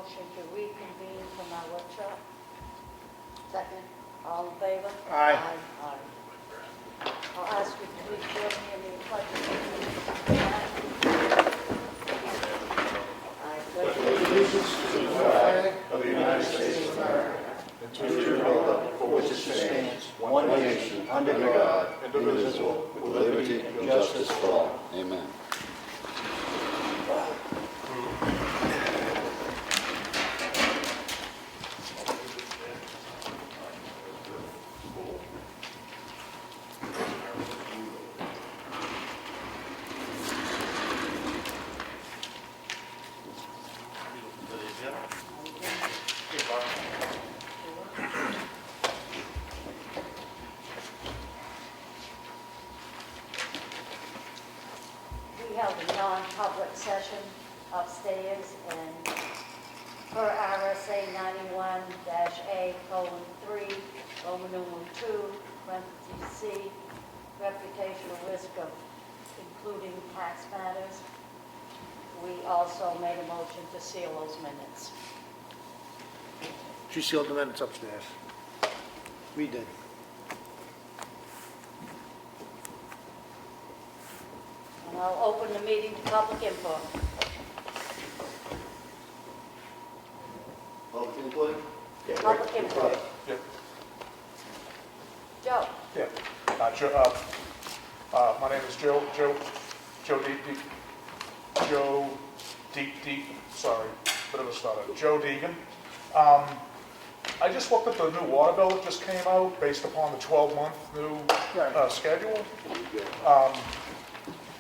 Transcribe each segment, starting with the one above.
motion to reconvene from our workshop. Second. All in favor? Aye. Aye. I'll ask you to please join me in the pledge of allegiance. I pledge Allegiance to the flag of the United States of America, and to the republic for which it stands, one nation, under God, indivisible, with liberty and justice for all. Amen. We held a non-public session upstairs and per RSA 91-A:3, Roman numeral 2, parentheses C, reputational risk of including tax matters. We also made a motion to seal those minutes. She sealed the minutes upstairs. We did. And I'll open the meeting to public input. Public input? Public input. Yep. Joe? Yeah. My name is Joe Deegan. I just looked at the new water bill that just came out based upon the 12-month new schedule.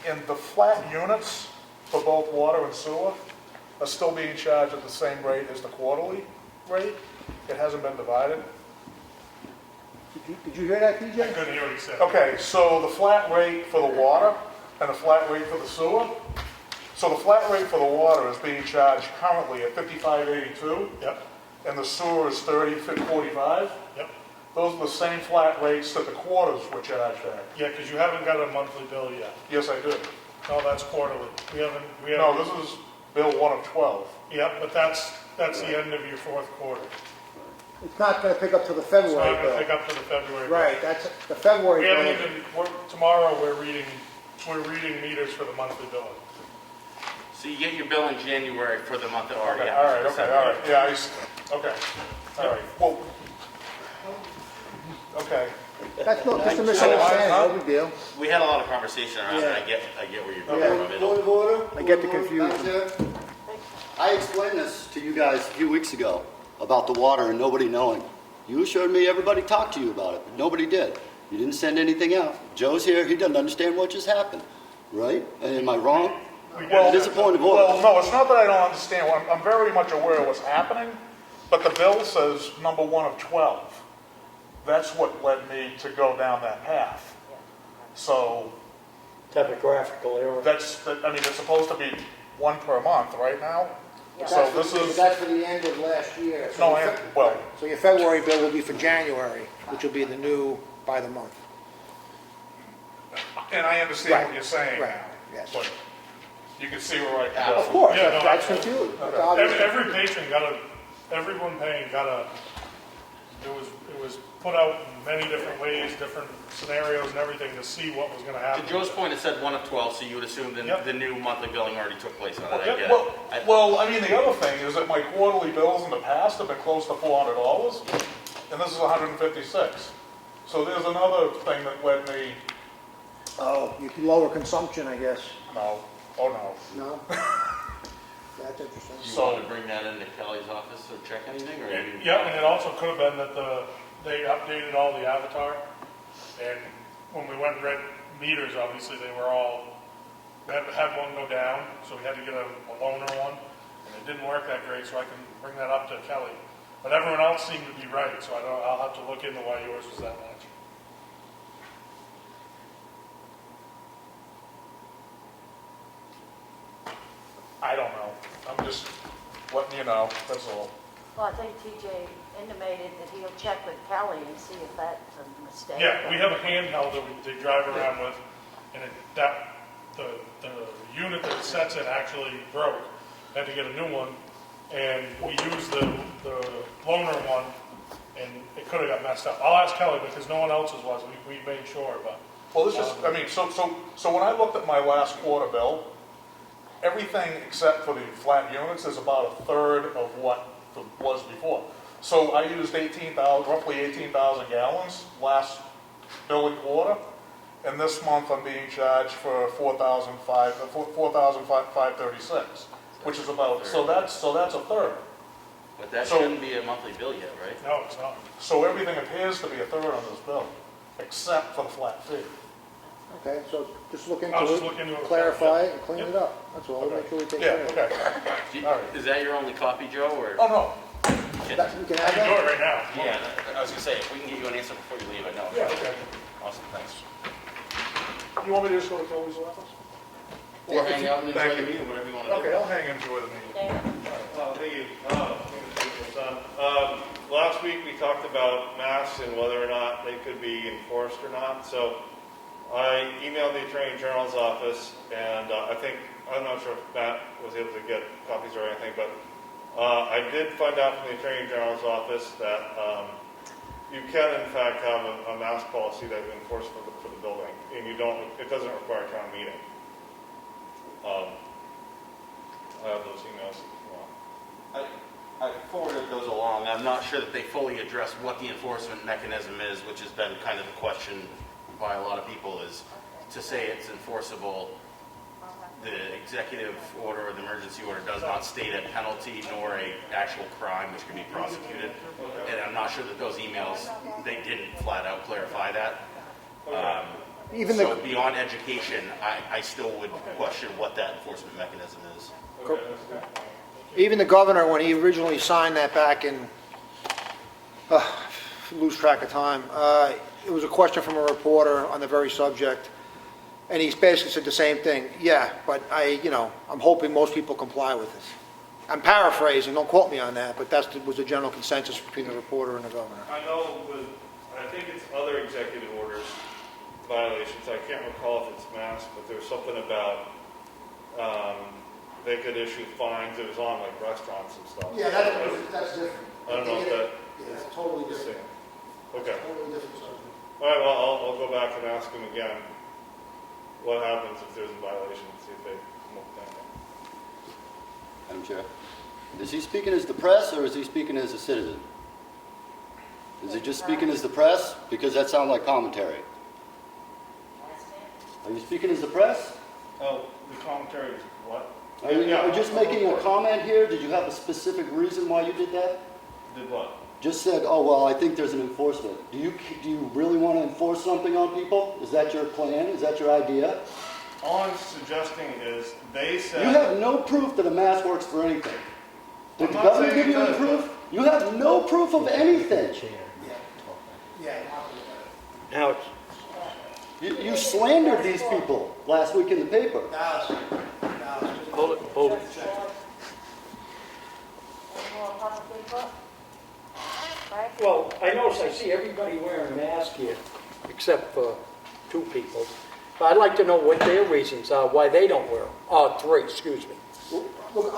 And the flat units for both water and sewer are still being charged at the same rate as the quarterly rate. It hasn't been divided. Did you hear that, PJ? I couldn't hear what he said. Okay, so the flat rate for the water and the flat rate for the sewer. So the flat rate for the water is being charged currently at $55.82. Yep, And the sewer is $30.45. yep. Those are the same flat rates that the quarters were charged at. Yeah, because you haven't got a monthly bill yet. Yes, I did. No, that's quarterly. We haven't. No, this is bill 1 of 12. Yep, but that's the end of your fourth quarter. It's not going to pick up till the It's February not going to pick bill. up to the February. Right, that's the February We bill. haven't even, tomorrow we're reading meters for the monthly billing. So you get your bill in January for the month that already Okay, happened. all right. Yeah, okay. All right, well, okay. That's just a misunderstanding, no big deal. We had a lot of conversation around it. I get where you're coming from. Point of order? I get the confusion. Madam Chair? I explained this to you guys a few weeks ago about the water and nobody knowing. You assured me everybody talked to you about it, but nobody did. You didn't send anything out. Joe's here, he doesn't understand what just happened, right? Am I wrong? Well, It is a point of order. Well, no, it's not that I don't understand. I'm very much aware of what's happening, but the bill says number 1 of 12. That's what led me to go down that path. So Typographical error. it's supposed to be 1 per month right now. Yeah. So this is, That's for the end of last year. no, So your February bill will be for January, which will be the new by the month. and I understand what you're saying Right, now, yes. but you can see where I can Of go. course, Yeah, no, that's absolutely. confusing. That's obvious. Every patron everyone paying it was put out in many different ways, different scenarios and everything to see what was going to To happen. Joe's point, it said 1 of 12, so you would assume Yep. the new monthly billing already took place on it. I Yeah, get well, it. well, I mean, the other thing is that my quarterly bills in the past have been close to $400, and this is $156. So there's another thing that led me, Oh, you can lower consumption, I guess. no, oh no. No? That's interesting. Do you So- want to bring that into Kelly's office or check anything? Or you- Yeah, and it also could have been that they updated all the avatar, and when we went and read meters, obviously they were all, we had one go down, so we had to get a loaner one, and it didn't work that great, so I can bring that up to Kelly. But everyone else seemed to be right, so I'll have to look into why yours was that much. I don't know. I'm just letting you know, that's all. Well, I think TJ intimated that he'll check with Kelly and see if that's a mistake. Yeah, we have a handheld that they drive around with, and the unit that it sets in actually broke. Had to get a new one, and we used the loaner one, and it could have got messed up. I'll ask Kelly, because no one else's was, we made sure, but. Well, this is, I mean, so when I looked at my last quarter bill, everything except for the flat units is about a third of what was before. So I used roughly 18,000 gallons last billing quarter, and this month I'm being charged for 4,536, which is about, so that's a third. But that So- shouldn't be a monthly bill yet, right? No, it's not. So everything appears to be a third on this bill, except for the flat fee. Okay, so just look I'll just look into into it, it. clarify it, and clean Yep. it up. That's all, make sure we take Yeah, care of it. okay. Do you- All right. Is that your only copy, Joe, or? Oh, no, You can I add can do that? it right now. Yeah, I was gonna say, if we can get you an answer before you leave, I know. yeah, okay. Awesome, thanks. You want me to just go to Kelly's office? Or hang out and enjoy Thank the you. meeting, whatever you wanna do. Okay, I'll hang and enjoy the meeting. David? Thank you. Last week, we talked about masks and whether or not they could be enforced or not. So I emailed the Attorney General's office, and I'm not sure if Matt was able to get copies or anything, but I did find out from the Attorney General's office that you can, in fact, have a mask policy that you enforce for the building, and it doesn't require a town meeting. I have those emails if you want. I forwarded those along. I'm not sure that they fully address what the enforcement mechanism is, which has been kind of the question by a lot of people, is to say it's enforceable. The executive order or the emergency order does not state a penalty nor a actual crime which can be prosecuted. And I'm not sure that those emails, they didn't flat out clarify that. Even So the, beyond education, I still would question what that enforcement mechanism is. even the governor, when he originally signed that back in, lose track of time, it was a question from a reporter on the very subject, and he basically said the same thing. Yeah, but I'm hoping most people comply with this. I'm paraphrasing, don't quote me on that, but that was the general consensus between the reporter and the governor. I know I think it's other executive orders violations. I can't recall if it's mass, but there's something about they could issue fines. It was on like restaurants and stuff. Yeah, that's different. I don't know if that. Yeah, that's totally different. Okay. Totally different subject. All right. Well, I'll go back and ask them again. What happens if there's a violation? See if they come up with anything. Madam Chair, is he speaking as the press or is he speaking as a citizen? Is he just speaking as the press? Because that sounds like commentary. Are you speaking as the press? Oh, the commentary is what? Are you just making a comment here? Did you have a specific reason why you did that? Did what? Just said, oh, well, I think there's an enforcement. Do you really want to enforce something on people? Is that your plan? Is that your idea? All I'm suggesting is they said. You have no proof that a mask works for anything. Did I'm the not government saying give you it any does, proof? You have no proof of anything. Now, it's, You slandered these people last week in the paper. hold it. Any more public input? Right? Well, I notice I see everybody wearing a mask here, except for two people. But I'd like to know what their reasons are, why they don't wear them. Three, excuse me. Look,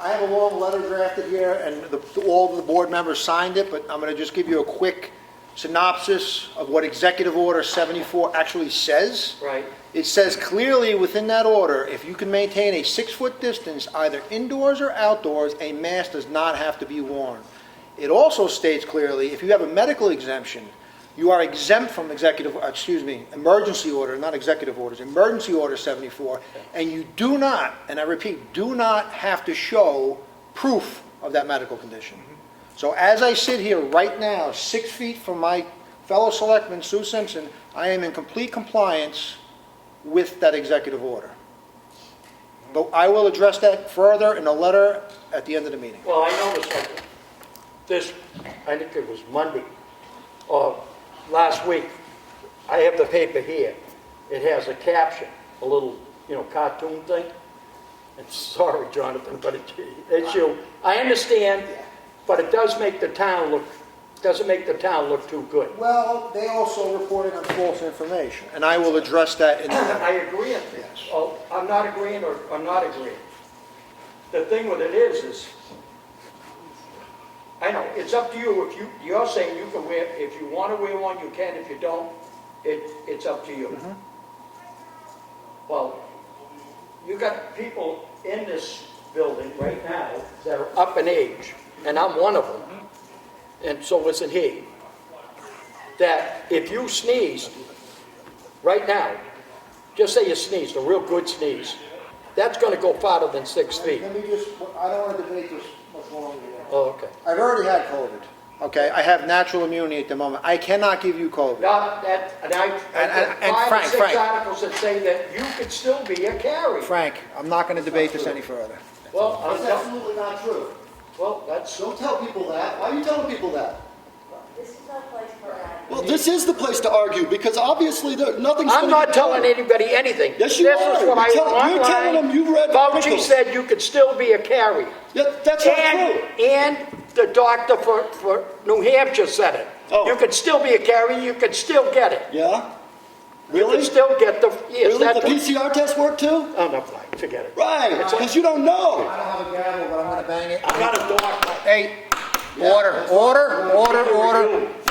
I have a long letter drafted here, and all of the board members signed it, but I'm going to just give you a quick synopsis of what Executive Order 74 actually says. Right. It says clearly within that order, if you can maintain a 6-foot distance, either indoors or outdoors, a mask does not have to be worn. It also states clearly, if you have a medical exemption, you are exempt from emergency order, not executive orders, emergency order 74, and you do not, and I repeat, do not have to show proof of that medical condition. So as I sit here right now, 6 feet from my fellow selectman, Sue Simpson, I am in complete compliance with that executive order. But I will address that further in a letter at the end of the meeting. Well, I noticed something. I think it was Monday, or last week, I have the paper here. It has a caption, a little, cartoon thing. And sorry, Jonathan, but it's you. I understand, but it does make the town look, doesn't make the town look too good. Well, they also reported on false information, and I will address that in the I agree on this. Yes. Oh, I'm not agreeing or I'm not agreeing. The thing with it is I know, it's up to you. If you're saying you can wear, if you want to wear one, you can. If you don't, it's up to you. Well, you got people in this building right now that are up in age, and I'm one of them, and so isn't he, that if you sneezed right now, just say you sneezed, a real good sneeze, that's going to go farther than 6 feet. Let me just, I don't want to debate this much longer here. Oh, okay. I've already had COVID, okay? I have natural immunity at the moment. I cannot give you COVID. Not that, and I And five Frank, or six Frank. articles that say that you could still be a carrier. Frank, I'm not going to debate this any further. Well, That's absolutely not true. well, that's, Don't tell people that. Why are you telling people that? This is no place for that. Well, this is the place to argue, because obviously nothing's I'm gonna not get telling done. anybody anything. Yes, you This are. is what I You're telling them you've read Fauci articles. said you could still be a carrier. Yeah, that's not true. And the doctor for New Hampshire said it. Oh. You could still be a carrier, you could still get it. Yeah? You Really? could still get the, yes, Really? that's. The PCR test work too? Oh, no, fine, forget it. Right, because you don't know. I don't have a gavel, but I'm going to bang it. I'm not a doctor. Hey, order.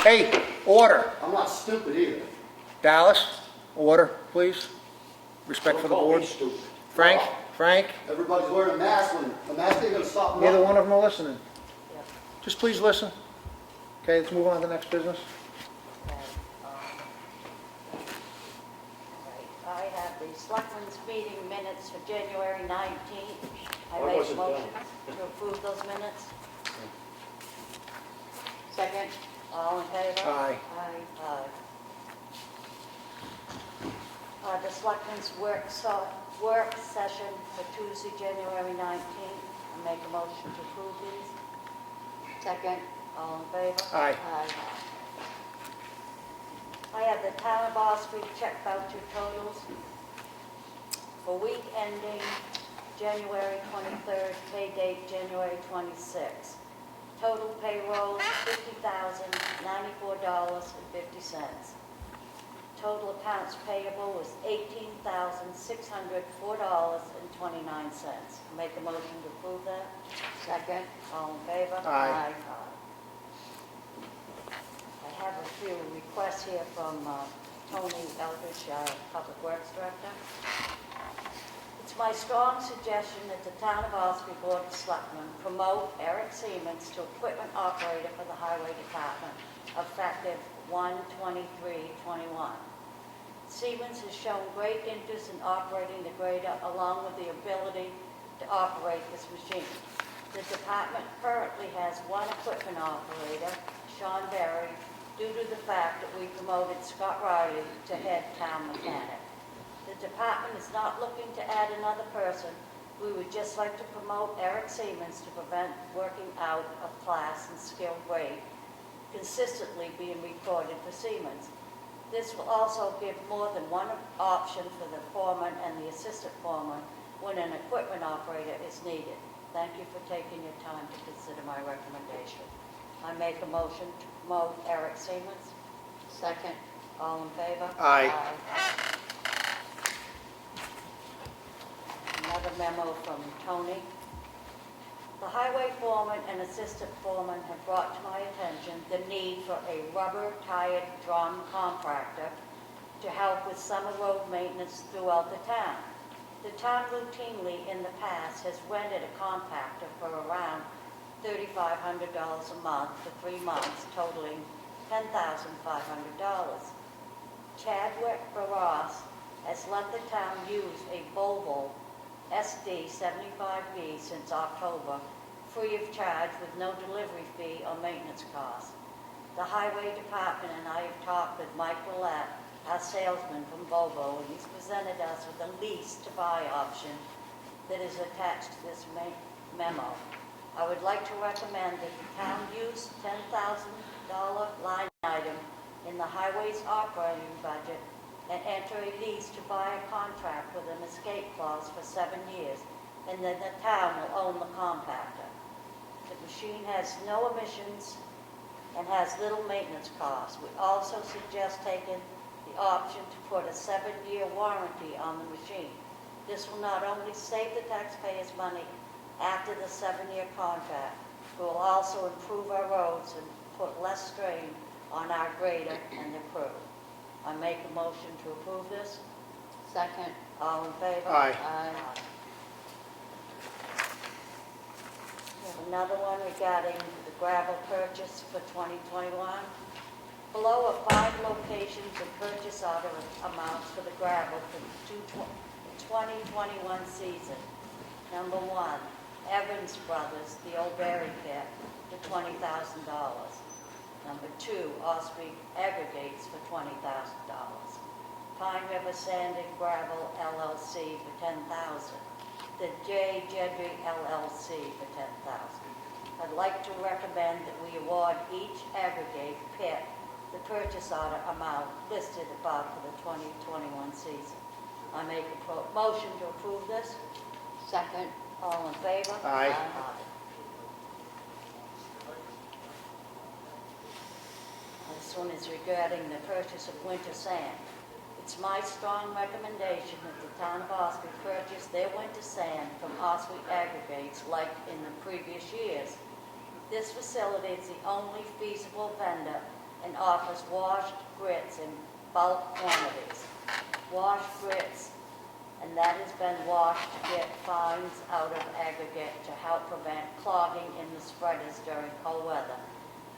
Hey, order. I'm not stupid either. Dallas, order, please. Respect for the Don't call me board. stupid. Frank, Everybody's wearing a mask when a mask ain't gonna stop neither nothing. one of them are listening. Just please listen. Okay, let's move on to the next business. I have the Selectmen's meeting minutes for January 19th. I I make a wasn't motion to approve those minutes. Second, all in favor? Aye. Aye. The Selectmen's work session for Tuesday, January 19th. I make a motion to approve these. Second, all in favor? Aye. I have the Town of Ossipee check voucher totals for week ending January 23rd, pay date January 26th. Total payroll $50,094.50. Total accounts payable was $18,604.29. Make a motion to approve that. Second, all in favor? Aye. I have a few requests here from Tony Eldridge, our Public Works Director. It's my strong suggestion that the Town of Ossipee Board of Selectmen promote Eric Siemens to equipment operator for the Highway Department, effective 1/23/21. Siemens has shown great interest in operating the grader, along with the ability to operate this machine. The department currently has one equipment operator, Sean Berry, due to the fact that we promoted Scott Riley to head town mechanic. The department is not looking to add another person. We would just like to promote Eric Siemens to prevent working out of class and skill grade consistently being recorded for Siemens. This will also give more than one option for the foreman and the assistant foreman when an equipment operator is needed. Thank you for taking your time to consider my recommendation. I make a motion to promote Eric Siemens. Second, all in favor? Aye. Another memo from Tony. The highway foreman and assistant foreman have brought to my attention the need for a rubber-tired drum compactor to help with summer road maintenance throughout the town. The town routinely in the past has rented a compactor for around $3,500 a month for 3 months, totaling $10,500. Chadwick Barras has let the town use a Volvo SD 75B since October, free of charge with no delivery fee or maintenance costs. The highway department and I have talked with Mike Willett, our salesman from Volvo, and he's presented us with a lease to buy option that is attached to this memo. I would like to recommend that the town use $10,000 line item in the highway's operating budget and enter a lease to buy a contract with an escape clause for 7 years, and then the town will own the compactor. The machine has no emissions and has little maintenance costs. We also suggest taking the option to put a 7-year warranty on the machine. This will not only save the taxpayers money after the 7-year contract, It will also improve our roads and put less strain on our grader and the crew. I make a motion to approve this. Second. All in favor? Aye. Aye. We have another one regarding the gravel purchase for 2021. Below are 5 locations and purchase order amounts for the gravel for the 2021 season. Number 1, Evans Brothers, the Old Berry Pit, for $20,000. Number 2, Ossipee Aggregates for $20,000. Pine River Sand and Gravel LLC for $10,000. The J. Jedry LLC for $10,000. I'd like to recommend that we award each aggregate pit the purchase order amount listed above for the 2021 season. I make a motion to approve this. Second. All in favor? Aye. This one is regarding the purchase of winter sand. It's my strong recommendation that the town of Ossipee purchase their winter sand from Ossipee Aggregates like in the previous years. This facility is the only feasible vendor and offers washed grits in bulk quantities. Washed grits, and that has been washed to get fines out of aggregate to help prevent clogging in the spreaders during cold weather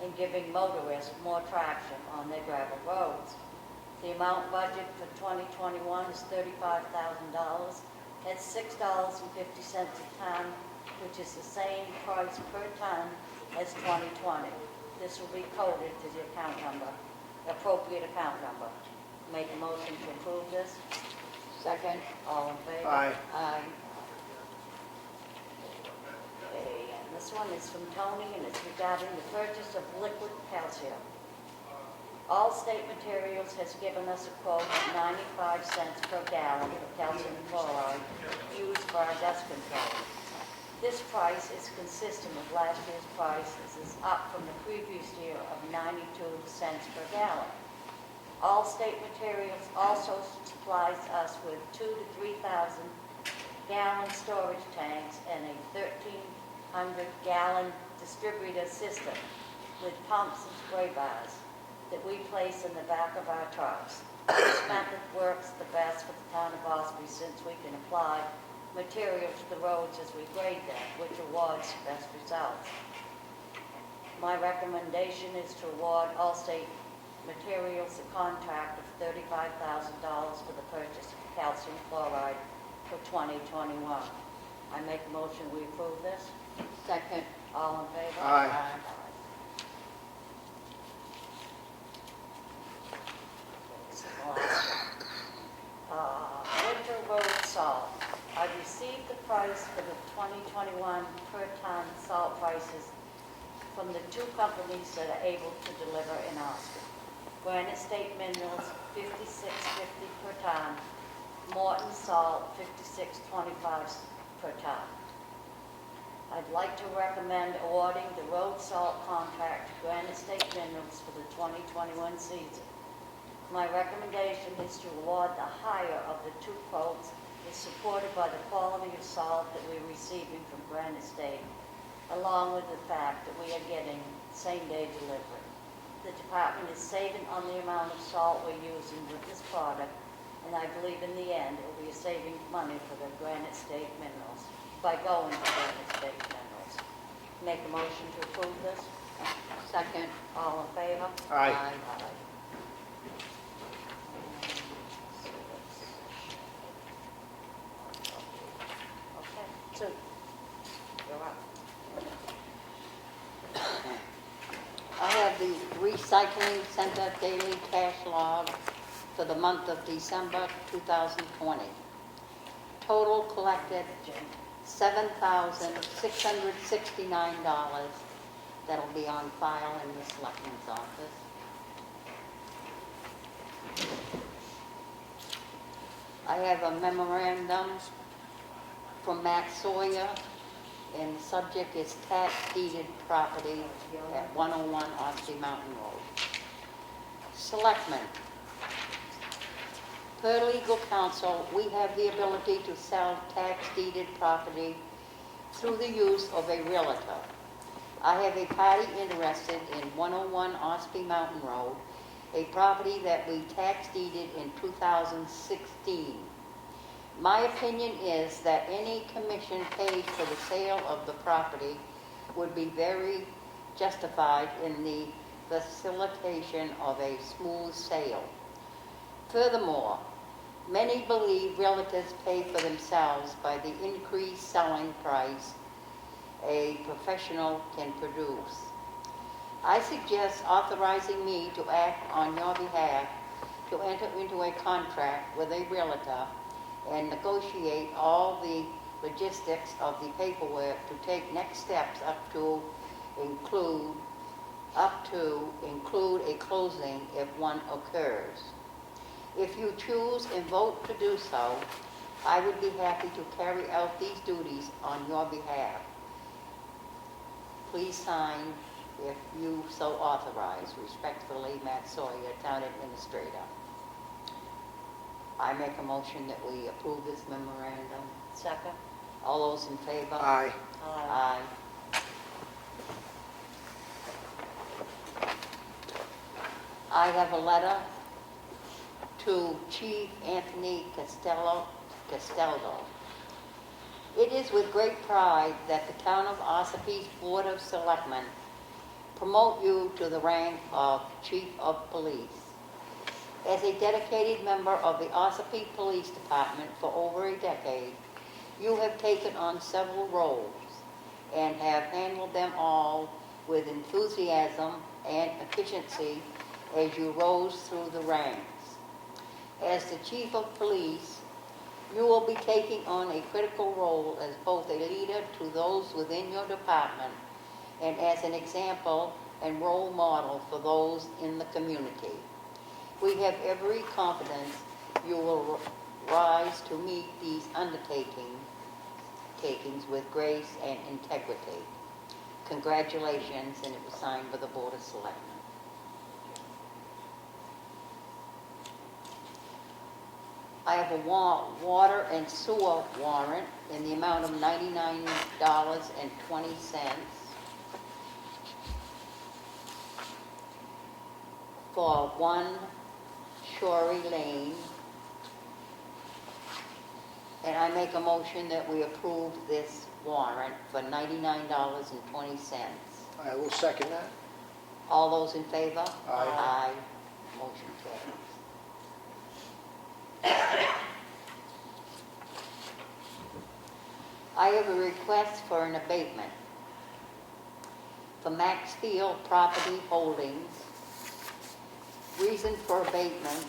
and giving motorists more traction on their gravel roads. The amount budget for 2021 is $35,000 at $6.50 a ton, which is the same price per ton as 2020. This will be coded to the account number, appropriate account number. Make a motion to approve this. Second. All in favor? Aye. Aye. Okay, and this one is from Tony, and it's regarding the purchase of liquid calcium. Allstate Materials has given us a quote of 95 cents per gallon for calcium chloride used for our dust control. This price is consistent with last year's price. This is up from the previous year of 92 cents per gallon. Allstate Materials also supplies us with 2,000 to 3,000 gallon storage tanks and a 1,300 gallon distributor system with pumps and spray bars that we place in the back of our trucks. This method works the best for the town of Ossipee since we can apply material to the roads as we grade them, which awards best results. My recommendation is to award Allstate Materials a contract of $35,000 for the purchase of calcium chloride for 2021. I make a motion we approve this. Second. All in favor? Aye. This is the last one. Winter road salt. I received the price for the 2021 per ton salt prices from the 2 companies that are able to deliver in Ossipee. Granite State Minerals, $56.50 per ton. Morton Salt, $56.25 per ton. I'd like to recommend awarding the road salt contract to Granite State Minerals for the 2021 season. My recommendation is to award the higher of the 2 quotes is supported by the quality of salt that we're receiving from Granite State, along with the fact that we are getting same-day delivery. The department is saving on the amount of salt we're using with this product, and I believe in the end it will be saving money for the Granite State Minerals by going to Granite State Minerals. Make a motion to approve this. Second. All in favor? Aye. Aye. Okay, so, you're up. I have the recycling center daily cash log for the month of December 2020. Total collected $7,669. That'll be on file in the Selectmen's office. I have a memorandum from Matt Sawyer, and the subject is tax deeded property at 101 Ossipee Mountain Road. Selectmen. Per legal counsel, we have the ability to sell tax deeded property through the use of a realtor. I have a party interested in 101 Ossipee Mountain Road, a property that we tax deeded in 2016. My opinion is that any commission paid for the sale of the property would be very justified in the facilitation of a smooth sale. Furthermore, many believe realtors pay for themselves by the increased selling price a professional can produce. I suggest authorizing me to act on your behalf to enter into a contract with a realtor and negotiate all the logistics of the paperwork to take next steps up to include a closing if one occurs. If you choose and vote to do so, I would be happy to carry out these duties on your behalf. Please sign if you so authorize. Respectfully, Matt Sawyer, Town Administrator. I make a motion that we approve this memorandum. Second? All those in favor? Aye. Aye. I have a letter to Chief Anthony Castaldo. It is with great pride that the Town of Ossipee's Board of Selectmen promote you to the rank of Chief of Police. As a dedicated member of the Ossipee Police Department for over a decade, you have taken on several roles and have handled them all with enthusiasm and efficiency as you rose through the ranks. As the Chief of Police, you will be taking on a critical role as both a leader to those within your department and as an example and role model for those in the community. We have every confidence you will rise to meet these undertakings with grace and integrity. Congratulations, and it was signed by the Board of Selectmen. I have a water and sewer warrant in the amount of $99.20 for 1 Shorey Lane. And I make a motion that we approve this warrant for $99.20. I will second that. All those in favor? Aye. Aye. Motion carries. I have a request for an abatement for Maxfield Property Holdings. Reason for abatement: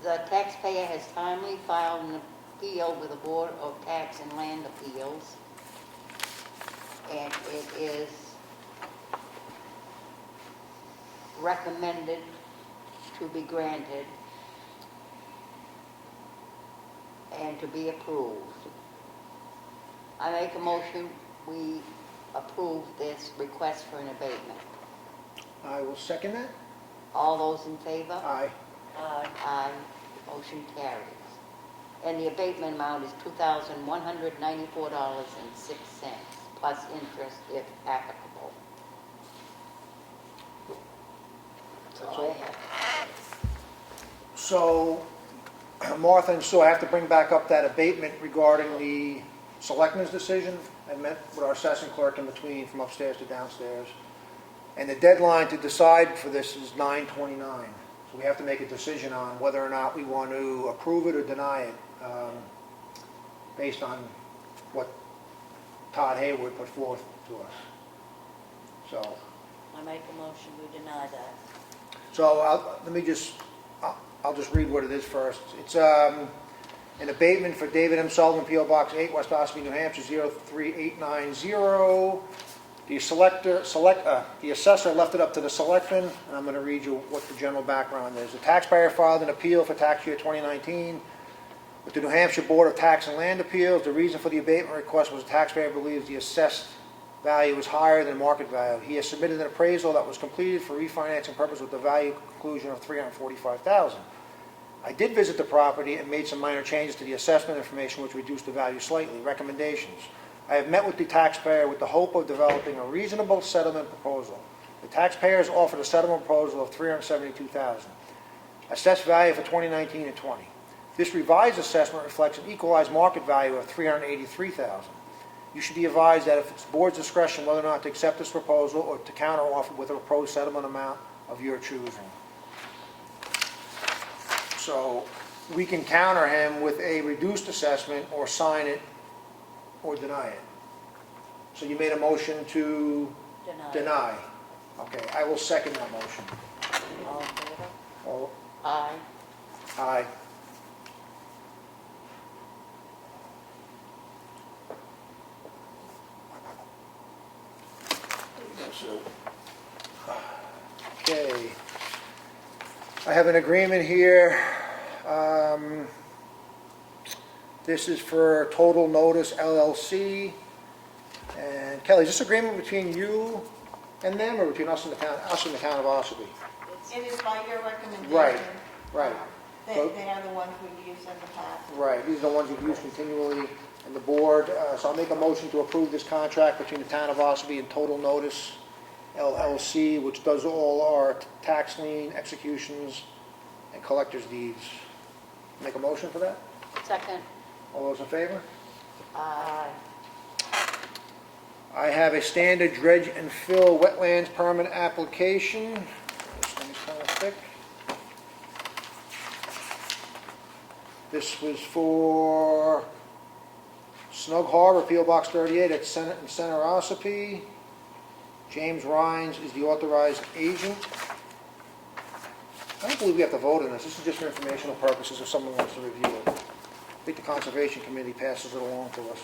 the taxpayer has timely filed an appeal with the Board of Tax and Land Appeals, and it is recommended to be granted and to be approved. I make a motion we approve this request for an abatement. I will second that. All those in favor? Aye. Aye. Aye. Motion carries. And the abatement amount is $2,194.06 plus interest if applicable. That's all I all. have. So, Martha and Sue, I have to bring back up that abatement regarding the Selectmen's decision. I met with our assessing clerk in between from upstairs to downstairs. And the deadline to decide for this is 9/29. So we have to make a decision on whether or not we want to approve it or deny it, based on what Todd Hayward put forth to us. So, I make a motion, we deny that. So I'll just read what it is first. It's an abatement for David M. Sullivan, P.O. Box 8, West Ossipee, New Hampshire, 03890. The assessor left it up to the selectmen, and I'm going to read you what the general background is. The taxpayer filed an appeal for tax year 2019 with the New Hampshire Board of Tax and Land Appeals. The reason for the abatement request was the taxpayer believes the assessed value is higher than market value. He has submitted an appraisal that was completed for refinancing purpose with the value conclusion of $345,000. I did visit the property and made some minor changes to the assessment information which reduced the value slightly. Recommendations. I have met with the taxpayer with the hope of developing a reasonable settlement proposal. The taxpayers offered a settlement proposal of $372,000. Assessed value for 2019 and 20. This revised assessment reflects an equalized market value of $383,000. You should be advised that if it's the board's discretion whether or not to accept this proposal or to counteroffer with a proposed settlement amount of your choosing. So we can counter him with a reduced assessment or sign it or deny it. So you made a motion to deny. Okay, I will second that motion. All in favor? All, Aye. aye. Okay. I have an agreement here. This is for Total Notice LLC. And Kelly, is this agreement between you and them or between us and the town of Ossipee? It is by your recommendation. Right, right. They are the ones we've used in the past. Right, these are the ones we've used continually in the board. So I'll make a motion to approve this contract between the town of Ossipee and Total Notice LLC, which does all our tax lien executions and collector's deeds. Make a motion for that? Second. All those in favor? Aye. I have a standard dredge and fill wetlands permit application. This thing's kind of thick. This was for Snug Harbor, P.O. Box 38 at Center Ossipee. James Rhines is the authorized agent. I don't believe we have to vote on this. This is just for informational purposes if someone wants to review it. I think the Conservation Committee passes it along to us.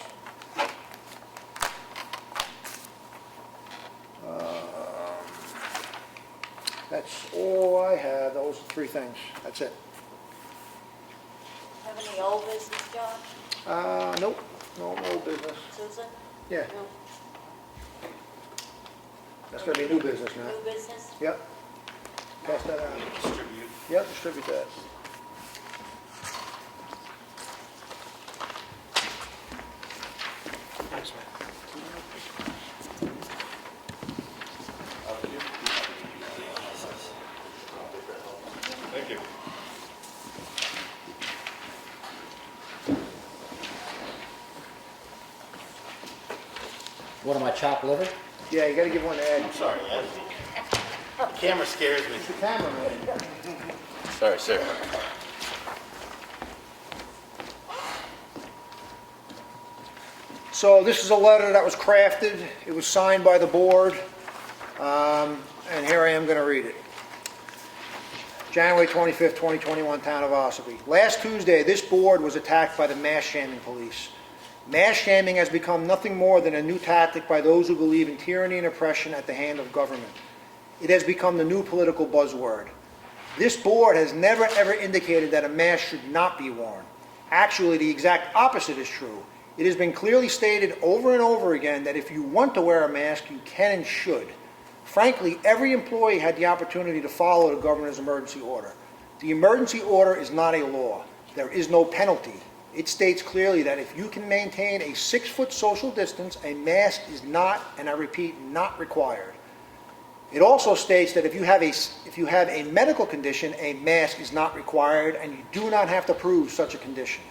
That's all I have. Those are three things. That's it. Have any old business, John? Nope. No old business. Susan? Yeah, No. that's gonna be new business now. New business? Yep. Pass that out. Distribute. Yep, distribute that. Thanks, man. Thank you. What am I, chopped liver? Yeah, you gotta give one to Ed. I'm sorry, Ed. The camera scares me. It's the cameraman. Sorry, sir. So this is a letter that was crafted. It was signed by the board. And here I am gonna read it. January 25th, 2021, Town of Ossipee. Last Tuesday, this board was attacked by the mass shaming police. Mass shaming has become nothing more than a new tactic by those who believe in tyranny and oppression at the hand of government. It has become the new political buzzword. This board has never ever indicated that a mask should not be worn. Actually, the exact opposite is true. It has been clearly stated over and over again that if you want to wear a mask, you can and should. Frankly, every employee had the opportunity to follow the governor's emergency order. The emergency order is not a law. There is no penalty. It states clearly that if you can maintain a 6-foot social distance, a mask is not, and I repeat, not required. It also states that if you have a medical condition, a mask is not required, and you do not have to prove such a condition.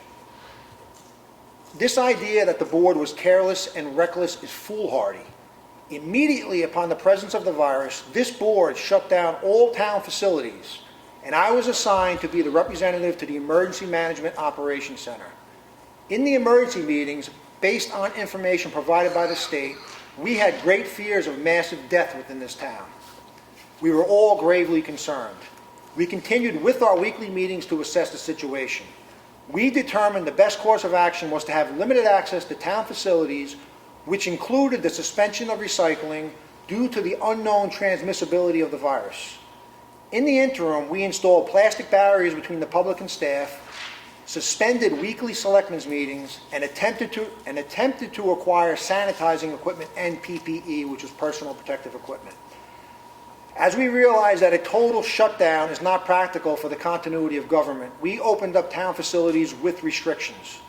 This idea that the board was careless and reckless is foolhardy. Immediately upon the presence of the virus, this board shut down all town facilities, and I was assigned to be the representative to the Emergency Management Operations Center. In the emergency meetings, based on information provided by the state, we had great fears of massive death within this town. We were all gravely concerned. We continued with our weekly meetings to assess the situation. We determined the best course of action was to have limited access to town facilities, which included the suspension of recycling due to the unknown transmissibility of the virus. In the interim, we installed plastic barriers between the public and staff, suspended weekly selectmen's meetings, and attempted to acquire sanitizing equipment and PPE, which is personal protective equipment. As we realized that a total shutdown is not practical for the continuity of government, we opened up town facilities with restrictions.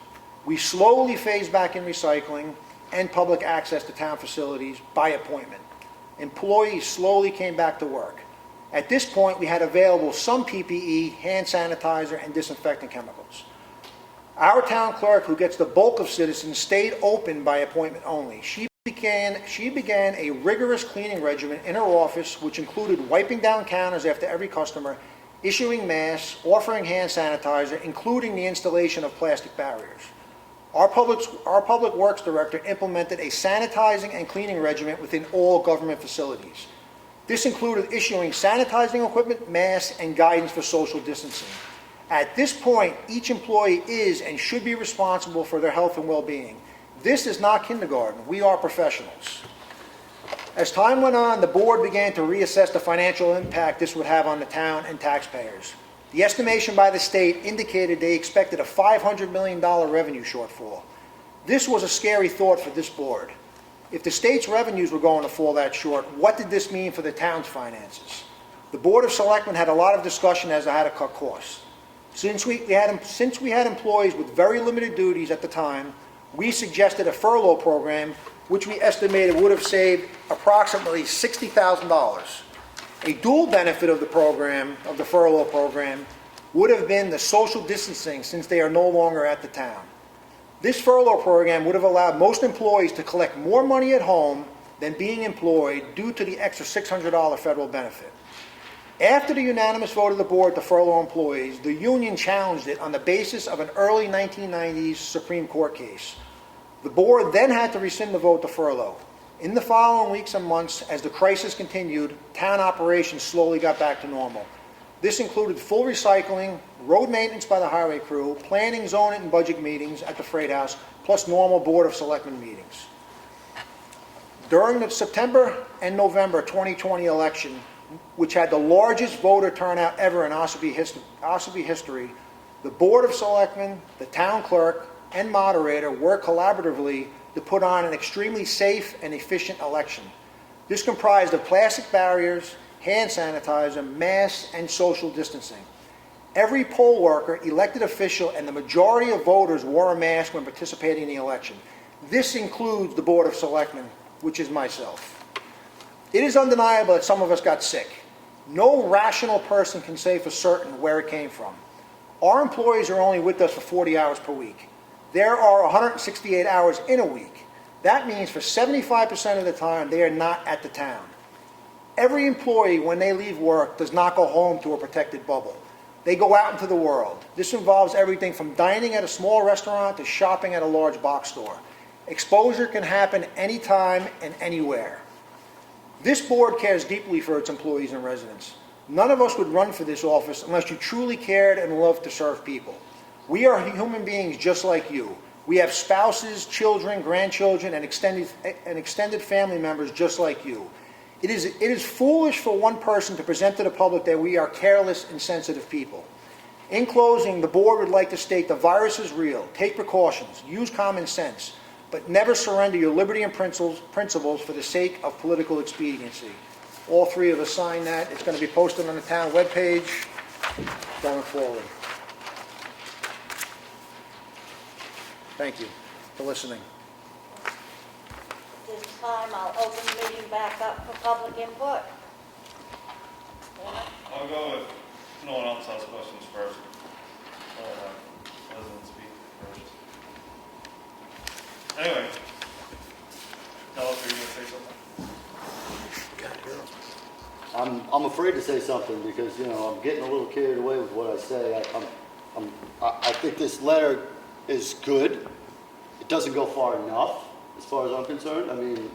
We slowly phased back in recycling and public access to town facilities by appointment. Employees slowly came back to work. At this point, we had available some PPE, hand sanitizer, and disinfectant chemicals. Our town clerk, who gets the bulk of citizens, stayed open by appointment only. She began a rigorous cleaning regimen in her office, which included wiping down counters after every customer, issuing masks, offering hand sanitizer, including the installation of plastic barriers. Our Public Works Director implemented a sanitizing and cleaning regimen within all government facilities. This included issuing sanitizing equipment, masks, and guidance for social distancing. At this point, each employee is and should be responsible for their health and well-being. This is not kindergarten. We are professionals. As time went on, the board began to reassess the financial impact this would have on the town and taxpayers. The estimation by the state indicated they expected a $500 million revenue shortfall. This was a scary thought for this board. If the state's revenues were going to fall that short, what did this mean for the town's finances? The Board of Selectmen had a lot of discussion as to how to cut costs. Since we had employees with very limited duties at the time, we suggested a furlough program, which we estimated would have saved approximately $60,000. A dual benefit of the furlough program, would have been the social distancing, since they are no longer at the town. This furlough program would have allowed most employees to collect more money at home than being employed due to the extra $600 federal benefit. After the unanimous vote of the board to furlough employees, the union challenged it on the basis of an early 1990s Supreme Court case. The board then had to rescind the vote to furlough. In the following weeks and months, as the crisis continued, town operations slowly got back to normal. This included full recycling, road maintenance by the highway crew, planning, zoning, and budget meetings at the Freight House, plus normal Board of Selectmen meetings. During the September and November 2020 election, which had the largest voter turnout ever in Ossipee history, the Board of Selectmen, the town clerk, and moderator worked collaboratively to put on an extremely safe and efficient election. This comprised of plastic barriers, hand sanitizer, masks, and social distancing. Every poll worker, elected official, and the majority of voters wore a mask when participating in the election. This includes the Board of Selectmen, which is myself. It is undeniable that some of us got sick. No rational person can say for certain where it came from. Our employees are only with us for 40 hours per week. There are 168 hours in a week. That means for 75% of the time, they are not at the town. Every employee, when they leave work, does not go home to a protected bubble. They go out into the world. This involves everything from dining at a small restaurant to shopping at a large box store. Exposure can happen anytime and anywhere. This board cares deeply for its employees and residents. None of us would run for this office unless you truly cared and loved to serve people. We are human beings just like you. We have spouses, children, grandchildren, and extended family members just like you. It is foolish for one person to present to the public that we are careless and sensitive people. In closing, the board would like to state the virus is real. Take precautions, use common sense, but never surrender your liberty and principles for the sake of political expediency. All three of us sign that. It's going to be posted on the town webpage going forward. Thank you for listening. This time, I'll open the meeting back up for public input. I'll go with no one else has questions first. Residents speak first. Anyway, tell us if you're going to say something. I'm afraid to say something because, I'm getting a little carried away with what I say. I think this letter is good. It doesn't go far enough, as far as I'm concerned. I mean,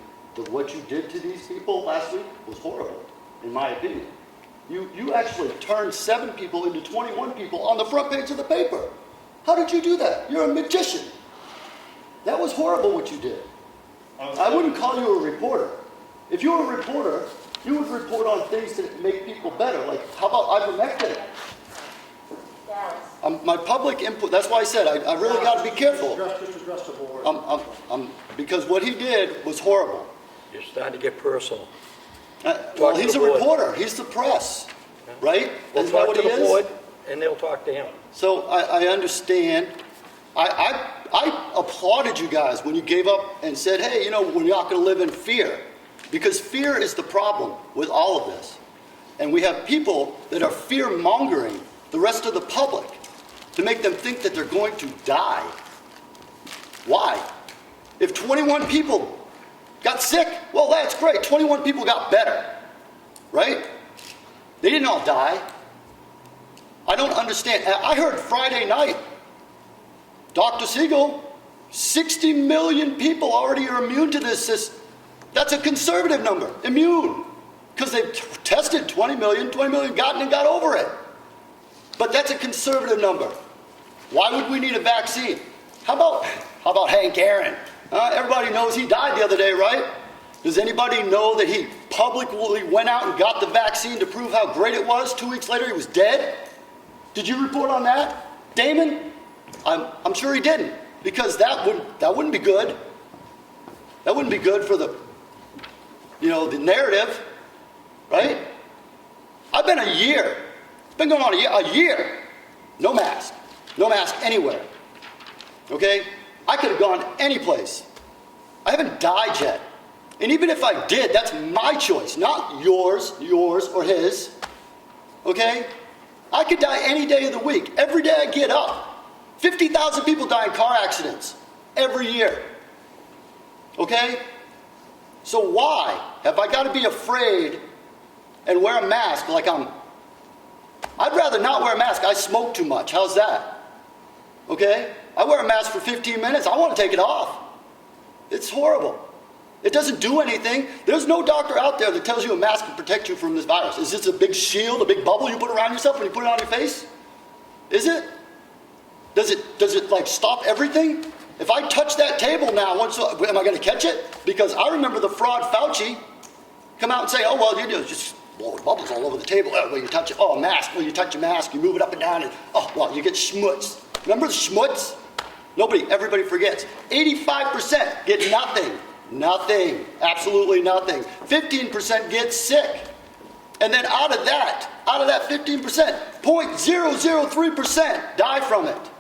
what you did to these people last week was horrible, in my opinion. You actually turned 7 people into 21 people on the front page of the paper. How did you do that? You're a magician. That was horrible what you did. I wouldn't call you a reporter. If you were a reporter, you would report on things that make people better. Like, how about ivermectin? My public input, that's why I said I really got to be careful. Just address the board. Because what he did was horrible. You're starting to get personal. Well, to he's the a board. reporter, he's the press, right? We'll Isn't that talk what to he the is? board, and they'll talk to him. So I understand. I applauded you guys when you gave up and said, hey, we're not going to live in fear. Because fear is the problem with all of this. And we have people that are fear-mongering the rest of the public to make them think that they're going to die. Why? If 21 people got sick, well, that's great. 21 people got better, right? They didn't all die. I don't understand. I heard Friday night, Dr. Siegel, 60 million people already are immune to this. That's a conservative number, immune. Because they've tested 20 million gotten and got over it. But that's a conservative number. Why would we need a vaccine? How about Hank Aaron? Everybody knows he died the other day, right? Does anybody know that he publicly went out and got the vaccine to prove how great it was? 2 weeks later, he was dead? Did you report on that, Damon? I'm sure he didn't, because that wouldn't be good. That wouldn't be good for the narrative, right? I've been a year. It's been going on a year. No mask anywhere. Okay? I could have gone any place. I haven't died yet. And even if I did, that's my choice, not yours or his. Okay? I could die any day of the week. Every day I get up. 50,000 people die in car accidents every year. Okay? So why have I got to be afraid and wear a mask like I'd rather not wear a mask. I smoke too much. How's that? Okay? I wear a mask for 15 minutes. I want to take it off. It's horrible. It doesn't do anything. There's no doctor out there that tells you a mask can protect you from this virus. Is this a big shield, a big bubble you put around yourself when you put it on your face? Is it? Does it like stop everything? If I touch that table now, am I going to catch it? Because I remember the fraud Fauci come out and say, oh, well, just blowing bubbles all over the table. Oh, well, you touch it. Oh, a mask. Well, you touch a mask, you move it up and down, and oh, well, you get schmutz. Remember the schmutz? Everybody forgets. 85% get nothing. Nothing. Absolutely nothing. 15% get sick. And then out of that 15%, 0.003% die from it.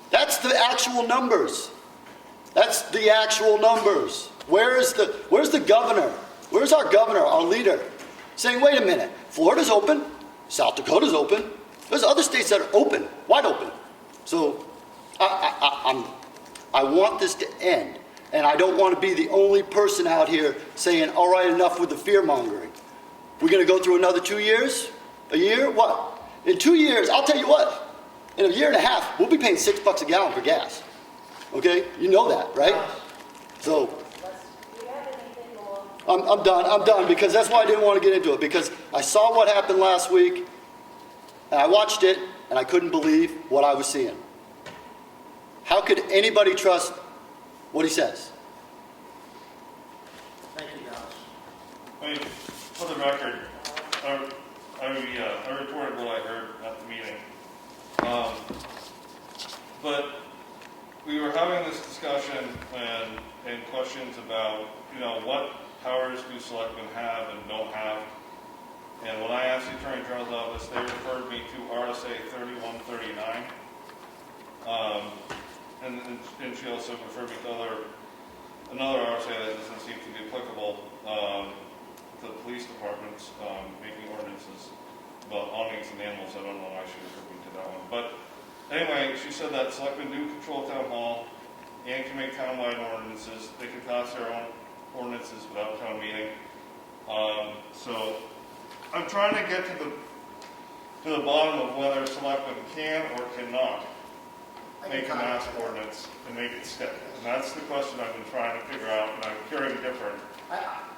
That's the actual numbers. That's the actual numbers. Where's the governor? Where's our governor, our leader? Saying, wait a minute, Florida's open, South Dakota's open, there's other states that are open, wide open. So I want this to end, and I don't want to be the only person out here saying, all right, enough with the fear-mongering. We're going to go through another 2 years? A year? What? In 2 years, I'll tell you what, in a year and a half, we'll be paying $6 a gallon for gas. Okay? You know that, right? So Do you have anything more? I'm done because that's why I didn't want to get into it, because I saw what happened last week, and I watched it, and I couldn't believe what I was seeing. How could anybody trust what he says? Thank you, guys. I mean, for the record, I reported what I heard at the meeting. But we were having this discussion and questions about, what powers do selectmen have and don't have. And when I asked the Attorney General's office, they referred me to RSA 3139. And she also referred me to another RSA that doesn't seem to be applicable to the police departments making ordinances about awnings and animals. I don't know why she referred me to that one. But anyway, she said that selectmen do control town hall and can make townwide ordinances. They can pass their own ordinances without town meeting. So I'm trying to get to the bottom of whether selectmen can or cannot make a mask ordinance and make it stick. And that's the question I've been trying to figure out, and I'm hearing different.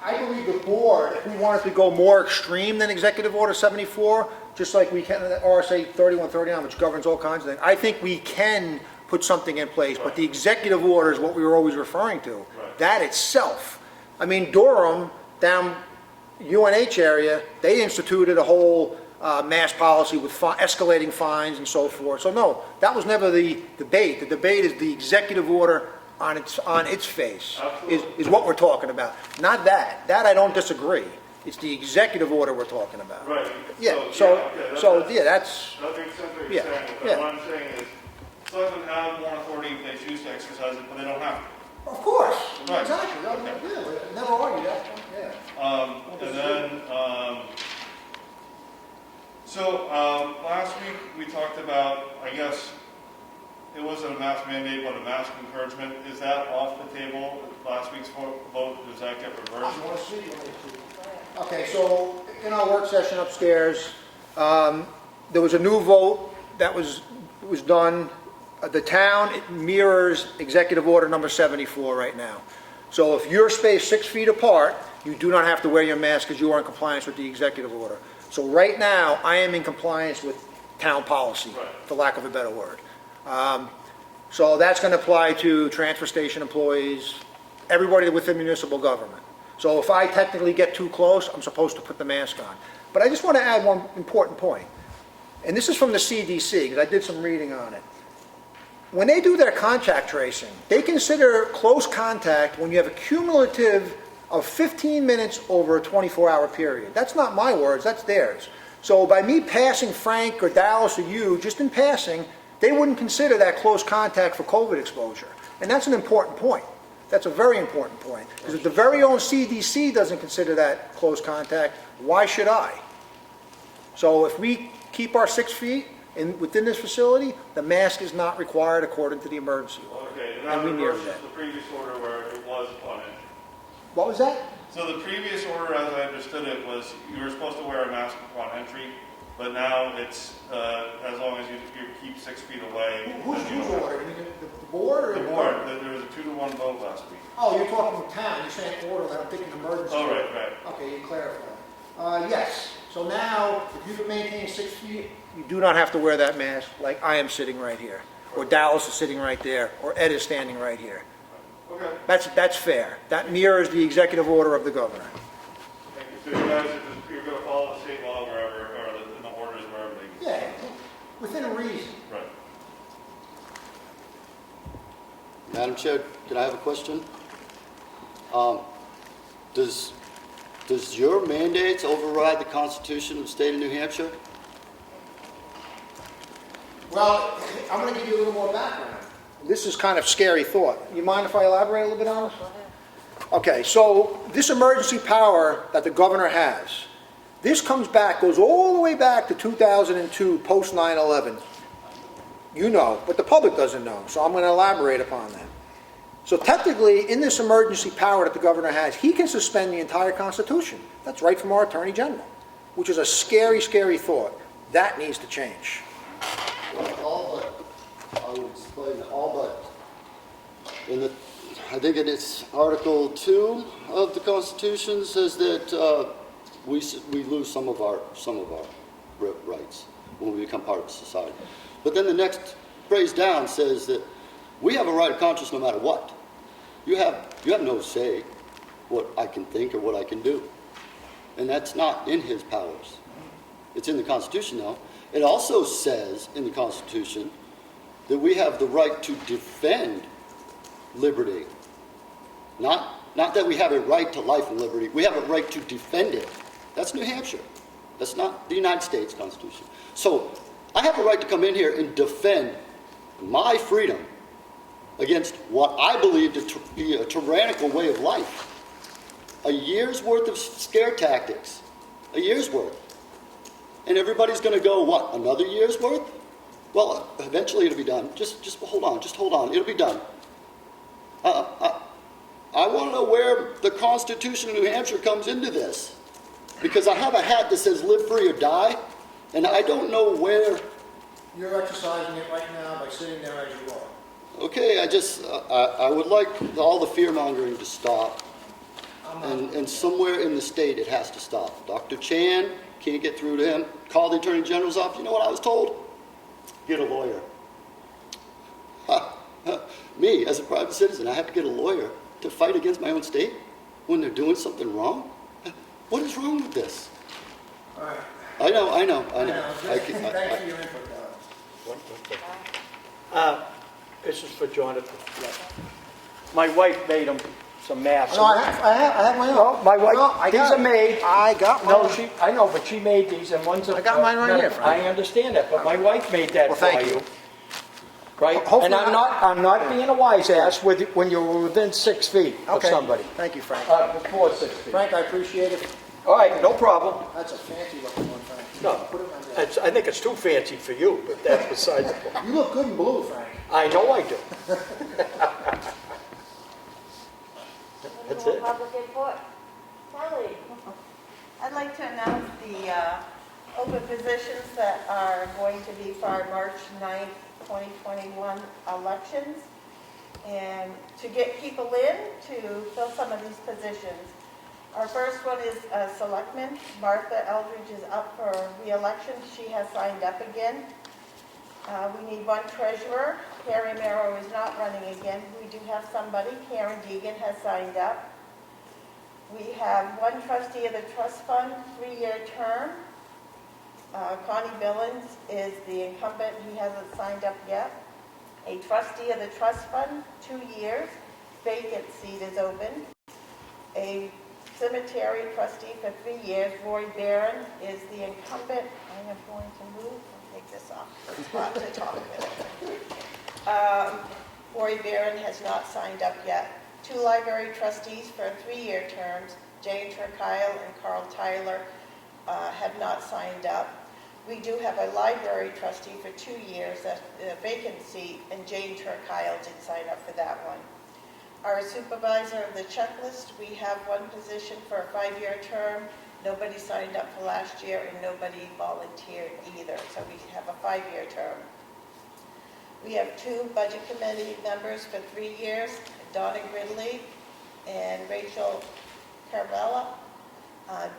I believe the board, if we wanted to go more extreme than Executive Order 74, just like we can, RSA 3139, which governs all kinds of things, I think we can put something in place, but the executive order is what we were always referring to. Right. That itself. I mean, Durham, down UNH area, they instituted a whole mass policy with escalating fines and so forth. So no, that was never the debate. The debate is the executive order on its face is what we're talking about. Not that. That I don't disagree. It's the executive order we're talking about. Right. Yeah, okay, that's, That makes sense what Yeah, you're saying, but yeah. what I'm saying is, selectmen have more authority if they choose to exercise it, but they don't have to. of course, Right. exactly, never argue that, yeah. And then, last week, we talked about, I guess, it wasn't a mask mandate, but a mask encouragement. Is that off the table? Last week's vote, does that get reversed? Okay, so in our work session upstairs, there was a new vote that was done. The town mirrors Executive Order number 74 right now. So if you're spaced 6 feet apart, you do not have to wear your mask because you are in compliance with the executive order. So right now, I am in compliance with town policy, for lack of a better word. So that's going to apply to transfer station employees, everybody within municipal government. So if I technically get too close, I'm supposed to put the mask on. But I just want to add one important point. And this is from the CDC, because I did some reading on it. When they do their contact tracing, they consider close contact when you have a cumulative of 15 minutes over a 24-hour period. That's not my words, that's theirs. So by me passing Frank or Dallas or you, just in passing, they wouldn't consider that close contact for COVID exposure. And that's an important point. That's a very important point. Because if the very own CDC doesn't consider that close contact, why should I? So if we keep our 6 feet within this facility, the mask is not required according to the emergency order. Okay, and And that we mirror reverses that. the previous order where it was on it. What was that? So the previous order, as I understood it, was you were supposed to wear a mask upon entry, but now it's as long as you keep 6 feet away. Who's order? You mean the board or The board, there was a 2-to-1 vote last week. Oh, you're talking from town, you're saying order, I'm thinking emergency. Oh, right. Okay, you clarified. Yes, so now, if you can maintain 6 feet, you do not have to wear that mask like I am sitting right here, or Dallas is sitting right there, or Ed is standing right here. Okay. That's fair. That mirrors the executive order of the governor. Thank you. So you guys you're going to follow the state law wherever, or the orders wherever they go. Yeah, within reason. Right. Madam Chair, can I have a question? Does your mandates override the Constitution of the state of New Hampshire? Well, I'm going to give you a little more background. This is kind of scary thought. You mind if I elaborate a little bit on it? Okay, so this emergency power that the governor has, this goes all the way back to 2002, post 9/11. You know, but the public doesn't know, so I'm going to elaborate upon that. So technically, in this emergency power that the governor has, he can suspend the entire Constitution. That's right from our Attorney General, which is a scary, scary thought. That needs to change. I would explain I think it is Article 2 of the Constitution says that we lose some of our rights when we become part of society. But then the next phrase down says that we have a right of conscience no matter what. You have no say what I can think or what I can do. And that's not in his powers. It's in the Constitution though. It also says in the Constitution that we have the right to defend liberty. Not that we have a right to life and liberty. We have a right to defend it. That's New Hampshire. That's not the United States Constitution. So I have a right to come in here and defend my freedom against what I believe to be a tyrannical way of life. A year's worth of scare tactics. A year's worth. And everybody's going to go, what, another year's worth? Well, eventually it'll be done. Just hold on. It'll be done. I want to know where the Constitution of New Hampshire comes into this. Because I have a hat that says live free or die, and I don't know where. You're exercising it right now by sitting there as you are. Okay, I would like all the fear-mongering to stop. And somewhere in the state it has to stop. Dr. Chan, can't get through to him. Call the Attorney General's office. You know what I was told? Get a lawyer. Me, as a private citizen, I have to get a lawyer to fight against my own state when they're doing something wrong? What is wrong with this? All right. I know. Thanks for your input, This is for Jonathan. My wife made them some masks. No, I have my own. No, my No, I wife, these got are it. made. I got No, mine. I know, but she made these and one's a. I got mine right here, Frank. I understand that, but my wife made that Well, for thank you. you. Right? Hopefully And I'm not being a wise ass when you're within 6 feet of Okay. somebody. Thank you, Frank. Before 6 feet. Frank, I appreciate it. All right, no problem. That's a fancy looking one, Frank. No, Put it on there. I think it's too fancy for you, but that's besides the point. You look good in blue, Frank. I know I do. That's Any it. more public input? Kelly? I'd like to announce the open positions that are going to be for our March 9th, 2021 elections. And to get people in to fill some of these positions. Our first one is Selectmen. Martha Eldridge is up for re-election. She has signed up again. We need one treasurer. Harry Merrow is not running again. We do have somebody. Karen Deegan has signed up. We have one trustee of the trust fund, 3-year term. Connie Billings is the incumbent. He hasn't signed up yet. A trustee of the trust fund, 2 years. Vacant seat is open. A cemetery trustee for 3 years. Roy Barron is the incumbent. I am going to move. I'll take this off. It's hot to talk with. Roy Barron has not signed up yet. 2 library trustees for 3-year terms. Jane Turkile and Carl Tyler have not signed up. We do have a library trustee for 2 years, that's a vacant seat, and Jane Turkile did sign up for that one. Our supervisor of the checklist, we have one position for a 5-year term. Nobody signed up for last year and nobody volunteered either, so we have a 5-year term. We have 2 budget committee members for 3 years, Donna Gridley and Rachel Carvella.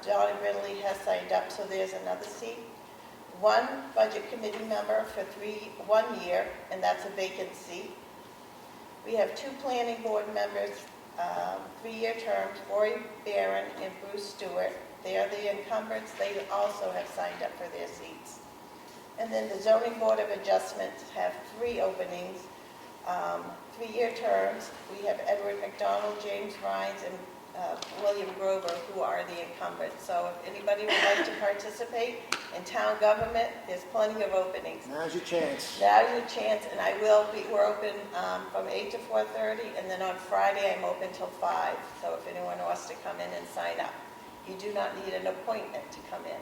Donna Gridley has signed up, so there's another seat. 1 budget committee member for 1 year, and that's a vacant seat. We have 2 planning board members, 3-year terms, Roy Barron and Bruce Stewart. They are the incumbents. They also have signed up for their seats. And then the zoning board of adjustments have 3 openings, 3-year terms. We have Edward McDonald, James Rhines, and William Grover, who are the incumbents. So if anybody would like to participate in town government, there's plenty of openings. Now's your chance. Now's your chance, and we're open from 8 to 4:30, and then on Friday I'm open till 5. So if anyone wants to come in and sign up, you do not need an appointment to come in.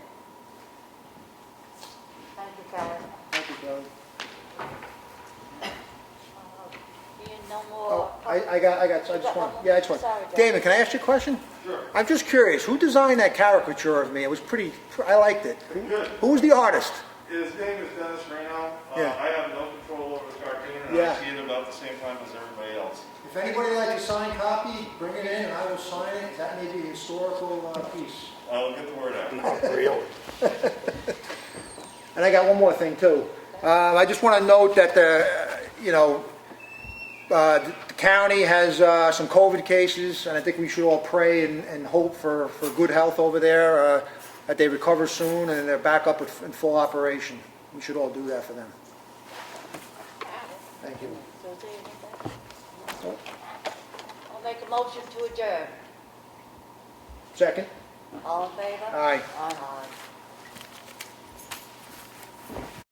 Thank you, Kelly. Thank you, Kelly. Being no more. Oh, I just want. Sorry, Joe. Damon, can I ask you a question? Sure. I'm just curious, who designed that caricature of me? It was I liked it. Good. Who was the artist? His name is Dennis Reno. Yeah. I have no control over the cartoon, and Yeah. I see it about the same time as everybody else. If anybody would like a signed copy, bring it in and I will sign it. That may be a historical piece. I'll get the word out. Really? And I got one more thing too. I just want to note that the county has some COVID cases, and I think we should all pray and hope for good health over there, that they recover soon and they're back up in full operation. We should all do that for them. Thank you. So is there anything? I'll make a motion to adjourn. Second? All in favor? Aye. Aye.